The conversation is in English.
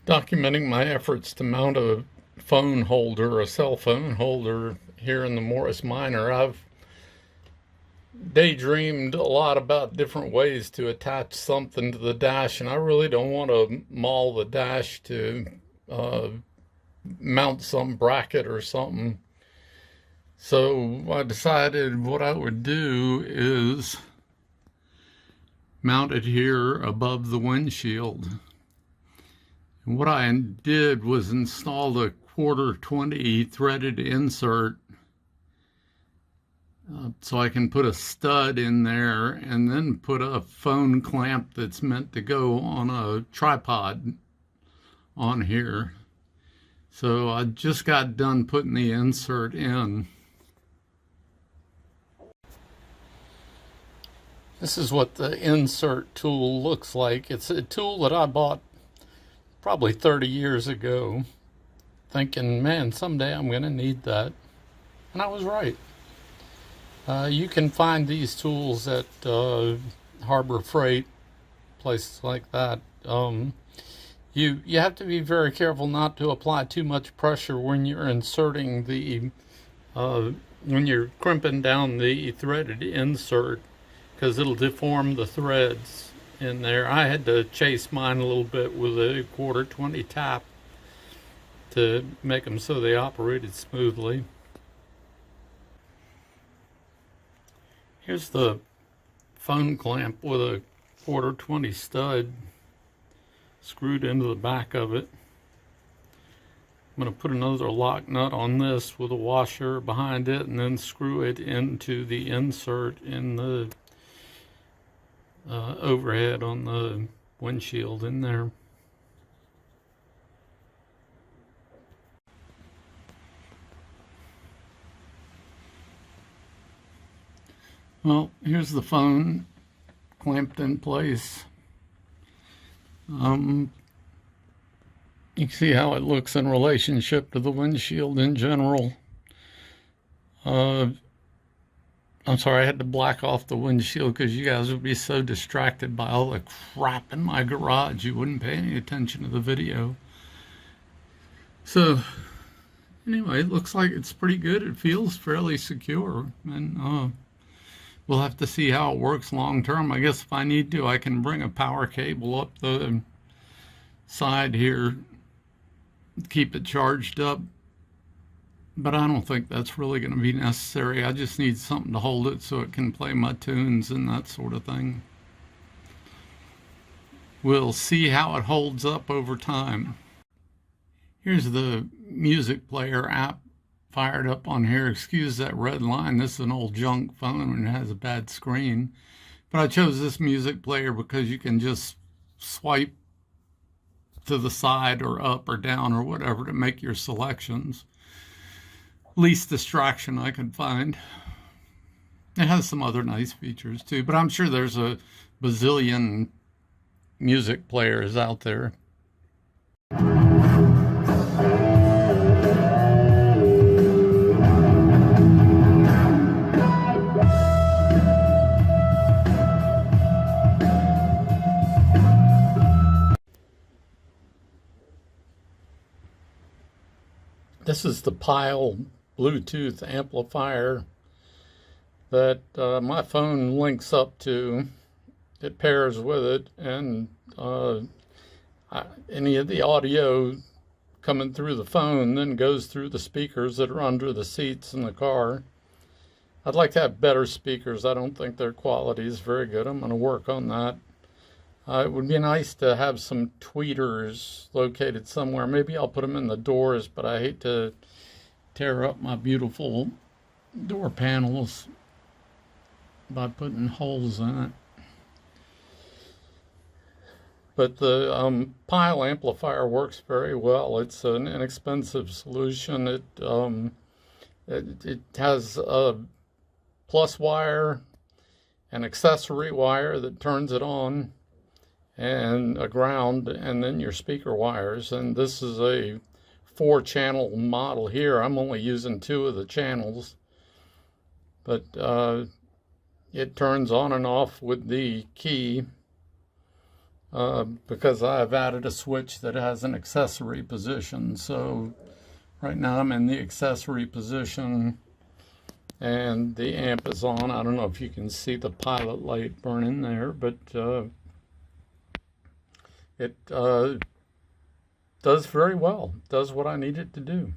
Documenting my efforts to mount a phone holder, a cell phone holder here in the Morris Minor. I've daydreamed a lot about different ways to attach something to the dash, and I really don't want to maul the dash to uh, mount some bracket or something. So I decided what I would do is mount it here above the windshield. And what I did was install the 1/4 threaded insert so I can put a stud in there and then put a phone clamp that's meant to go on a tripod on here. So I just got done putting the insert in. This is what the insert tool looks like. It's a tool that I bought probably 30 years ago, thinking, man, someday I'm going to need that. And I was right. You can find these tools at Harbor Freight, places like that. You have to be very careful not to apply too much pressure when you're inserting the, when you're crimping down the threaded insert, because it'll deform the threads in there. I had to chase mine a little bit with a 1/4 tap to make them so they operated smoothly. Here's the phone clamp with a 1/4 stud screwed into the back of it. I'm going to put another lock nut on this with a washer behind it and then screw it into the insert in the overhead on the windshield in there. Well, here's the phone clamped in place. You can see how it looks in relationship to the windshield in general. I'm sorry, I had to black off the windshield because you guys would be so distracted by all the crap in my garage you wouldn't pay any attention to the video. So anyway, it looks like it's pretty good. It feels fairly secure, and we'll have to see how it works long term. I guess if I need to, I can bring a power cable up the side here, keep it charged up. But I don't think that's really going to be necessary. I just need something to hold it so it can play my tunes and that sort of thing. We'll see how it holds up over time. Here's the music player app fired up on here. Excuse that red line. This is an old junk phone and it has a bad screen. But I chose this music player because you can just swipe to the side or up or down or whatever to make your selections. Least distraction I could find. It has some other nice features too, but I'm sure there's a bazillion music players out there. This is the Pyle Bluetooth amplifier that my phone links up to. It pairs with it, and any of the audio coming through the phone then goes through the speakers that are under the seats in the car. I'd like to have better speakers. I don't think their quality is very good. I'm going to work on that. It would be nice to have some tweeters located somewhere. Maybe I'll put them in the doors, but I hate to tear up my beautiful door panels by putting holes in it. But the Pyle amplifier works very well. It's an inexpensive solution. It has a plus wire, an accessory wire that turns it on, and a ground, and then your speaker wires. And this is a 4-channel model here. I'm only using 2 of the channels, but it turns on and off with the key, because I've added a switch that has an accessory position. So right now I'm in the accessory position and the amp is on. I don't know if you can see the pilot light burning there, but it does very well. Does what I need it to do.